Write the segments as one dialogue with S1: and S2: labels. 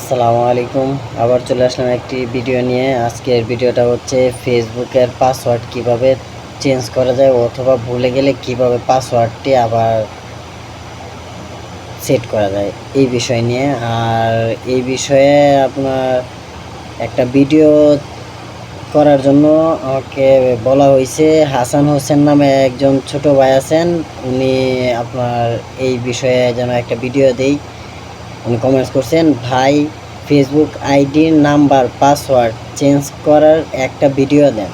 S1: আসসালামু আলাইকুম। আবার চলে আসলাম একটি ভিডিও নিয়ে। আজকের ভিডিওটা হচ্ছে ফেসবুকের পাসওয়ার্ড কিভাবে চেঞ্জ করা যায় অথবা ভুলে গেলে কিভাবে পাসওয়ার্ডটি আবার সেট করা যায় এই বিষয় নিয়ে। আর এই বিষয়ে আপনার একটা ভিডিও করার জন্য আমাকে বলা হয়েছে, হাসান হোসেন নামে একজন ছোট ভাই আছেন, উনি আপনার এই বিষয়ে যেন একটা ভিডিও দেই। উনি কমেন্টস করছেন, ভাই ফেসবুক আইডির নাম্বার পাসওয়ার্ড চেঞ্জ করার একটা ভিডিও দেন।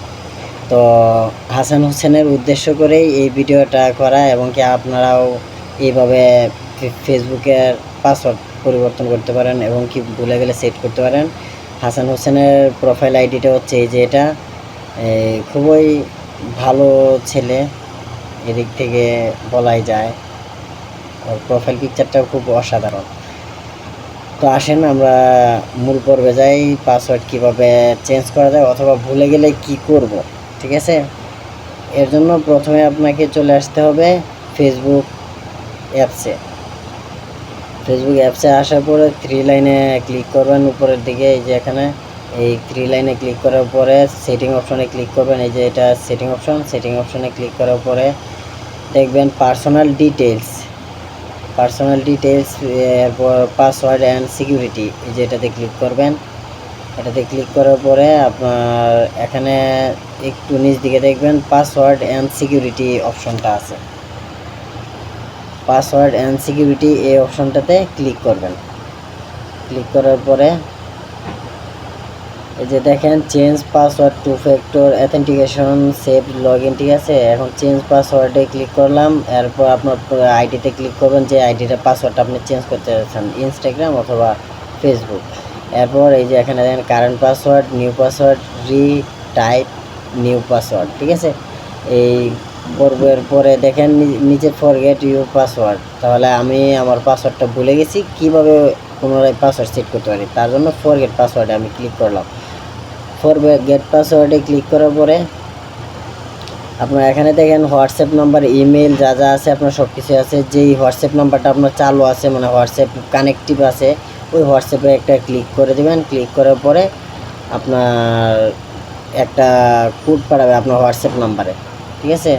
S1: তো হাসান হোসেনের উদ্দেশ্য করেই এই ভিডিওটা করা, এবং কি আপনারাও এইভাবে ফেসবুকের পাসওয়ার্ড পরিবর্তন করতে পারেন এবং কি ভুলে গেলে সেট করতে পারেন। হাসান হোসেনের প্রোফাইল আইডিটা হচ্ছে এই যে এটা, খুবই ভালো ছেলে, এদিক থেকে বলাই যায়। ওর প্রোফাইল পিকচারটাও খুব অসাধারণ। তো আসেন আমরা মূল পর্বে যাই, পাসওয়ার্ড কিভাবে চেঞ্জ করা যায় অথবা ভুলে গেলে কি করব। ঠিক আছে, এর জন্য প্রথমে আপনাকে চলে আসতে হবে ফেসবুক অ্যাপসে। ফেসবুক অ্যাপসে আসার পরে থ্রি লাইনে ক্লিক করবেন উপরের দিকে, এই যে এখানে এই থ্রি লাইনে ক্লিক করার পরে সেটিং অপশনে ক্লিক করবেন। এই যে এটা সেটিং অপশনে ক্লিক করার পরে দেখবেন পার্সোনাল ডিটেলস, এরপর পাসওয়ার্ড অ্যান্ড সিকিউরিটি, এই যে এটাতে ক্লিক করবেন। এটাতে ক্লিক করার পরে আপনার এখানে একটু নিচ দিকে দেখবেন পাসওয়ার্ড অ্যান্ড সিকিউরিটি অপশনটা আছে। পাসওয়ার্ড অ্যান্ড সিকিউরিটি এই অপশনটাতে ক্লিক করবেন। ক্লিক করার পরে এই যে দেখেন change password two factor authentication save log in. ঠিক আছে, এখন চেঞ্জ পাসওয়ার্ডে ক্লিক করলাম। এরপর আপনার আইডিতে ক্লিক করবেন, যে আইডিটা পাসওয়ার্ডটা আপনি চেঞ্জ করতে চাচ্ছেন, ইনস্টাগ্রাম অথবা ফেসবুক। এরপর এই যে এখানে দেখেন current password, new password, type new password. ঠিক আছে, এই পর্বের পরে দেখেন নিচে ফরগেট ইউর পাসওয়ার্ড। তাহলে আমি আমার পাসওয়ার্ডটা ভুলে গেছি, কিভাবে পুনরায় পাসওয়ার্ড সেট করতে পারি, তার জন্য ফরগেট পাসওয়ার্ডে আমি ক্লিক করলাম। গেট পাসওয়ার্ডে ক্লিক করার পরে আপনার এখানে দেখেন হোয়াটসঅ্যাপ নাম্বার, ইমেল যা যা আছে আপনার সব কিছু আছে। যেই হোয়াটসঅ্যাপ নাম্বারটা আপনার চালু আছে, মানে হোয়াটসঅ্যাপ কানেক্টিভ আছে, ওই হোয়াটসঅ্যাপে একটা ক্লিক করে দেবেন। ক্লিক করার পরে আপনার একটা কোড পাঠাবে আপনার হোয়াটসঅ্যাপ নাম্বারে। ঠিক আছে,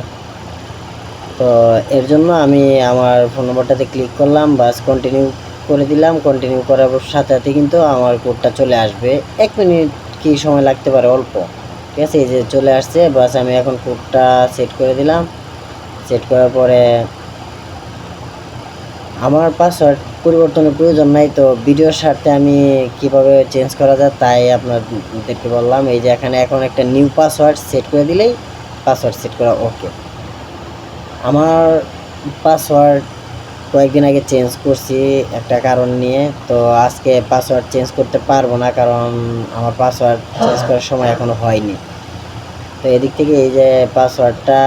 S1: তো এর জন্য আমি আমার ফোন নম্বরটাতে ক্লিক করলাম, বাস কন্টিনিউ করে দিলাম। কন্টিনিউ করার সাথে সাথে কিন্তু আমার কোডটা চলে আসবে। 1 মিনিট কি সময় লাগতে পারে, অল্প। ঠিক আছে, এই যে চলে আসছে, বাস আমি এখন কোডটা সেট করে দিলাম। সেট করার পরে আমার পাসওয়ার্ড পরিবর্তনের প্রয়োজন নাই, তো ভিডিওর স্বার্থে আমি কিভাবে চেঞ্জ করা যায় তাই আপনাদেরকে বললাম। এই যে এখানে এখন একটা নিউ পাসওয়ার্ড সেট করে দিলেই পাসওয়ার্ড সেট করা ওকে। আমার পাসওয়ার্ড কয়েকদিন আগে চেঞ্জ করছি একটা কারণ নিয়ে, তো আজকে পাসওয়ার্ড চেঞ্জ করতে পারবো না, কারণ আমার পাসওয়ার্ড চেঞ্জ করার সময় এখনও হয়নি। তো এদিক থেকে এই যে পাসওয়ার্ডটা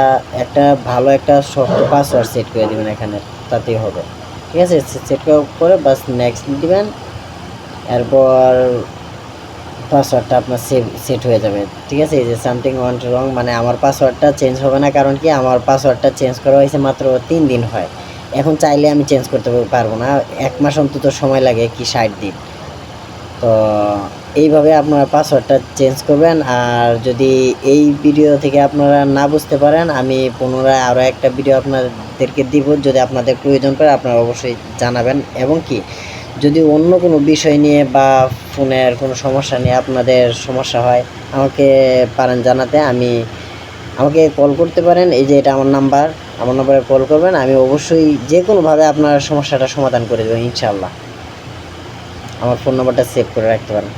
S1: একটা ভালো একটা শক্ত পাসওয়ার্ড সেট করে দেবেন এখানে, তাতেই হবে। ঠিক আছে, সেট করে বাস নেক্সট দিবেন। এরপর পাসওয়ার্ডটা আপনার সেট হয়ে যাবে। ঠিক আছে, এই যে সামথিং ওয়ান্ট রং, মানে আমার পাসওয়ার্ডটা চেঞ্জ হবে না, কারণ কি আমার পাসওয়ার্ডটা চেঞ্জ করা হয়েছে মাত্র 3 দিন হয়। এখন চাইলে আমি চেঞ্জ করতে পারবো না, 1 মাস অন্তত সময় লাগে, কি 60 দিন। তো এইভাবে আপনারা পাসওয়ার্ডটা চেঞ্জ করবেন। আর যদি এই ভিডিও থেকে আপনারা না বুঝতে পারেন, আমি পুনরায় আরও একটা ভিডিও আপনাদেরকে দিব, যদি আপনাদের প্রয়োজন পড়ে আপনারা অবশ্যই জানাবেন। এবং কি যদি অন্য কোনো বিষয় নিয়ে বা ফোনের কোনো সমস্যা নিয়ে আপনাদের সমস্যা হয়, আমাকে পারেন জানাতে। আমাকে কল করতে পারেন, এই যে এটা আমার নাম্বারে কল করবেন, আমি অবশ্যই যে কোনোভাবে আপনার সমস্যাটা সমাধান করে দেবো ইনশাআল্লাহ। আমার ফোন নাম্বারটা সেভ করে রাখতে পারেন।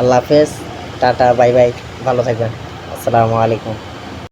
S1: আল্লাহ হাফেজ, টাটা, বাই বাই, ভালো থাকবেন, আসসালামু আলাইকুম।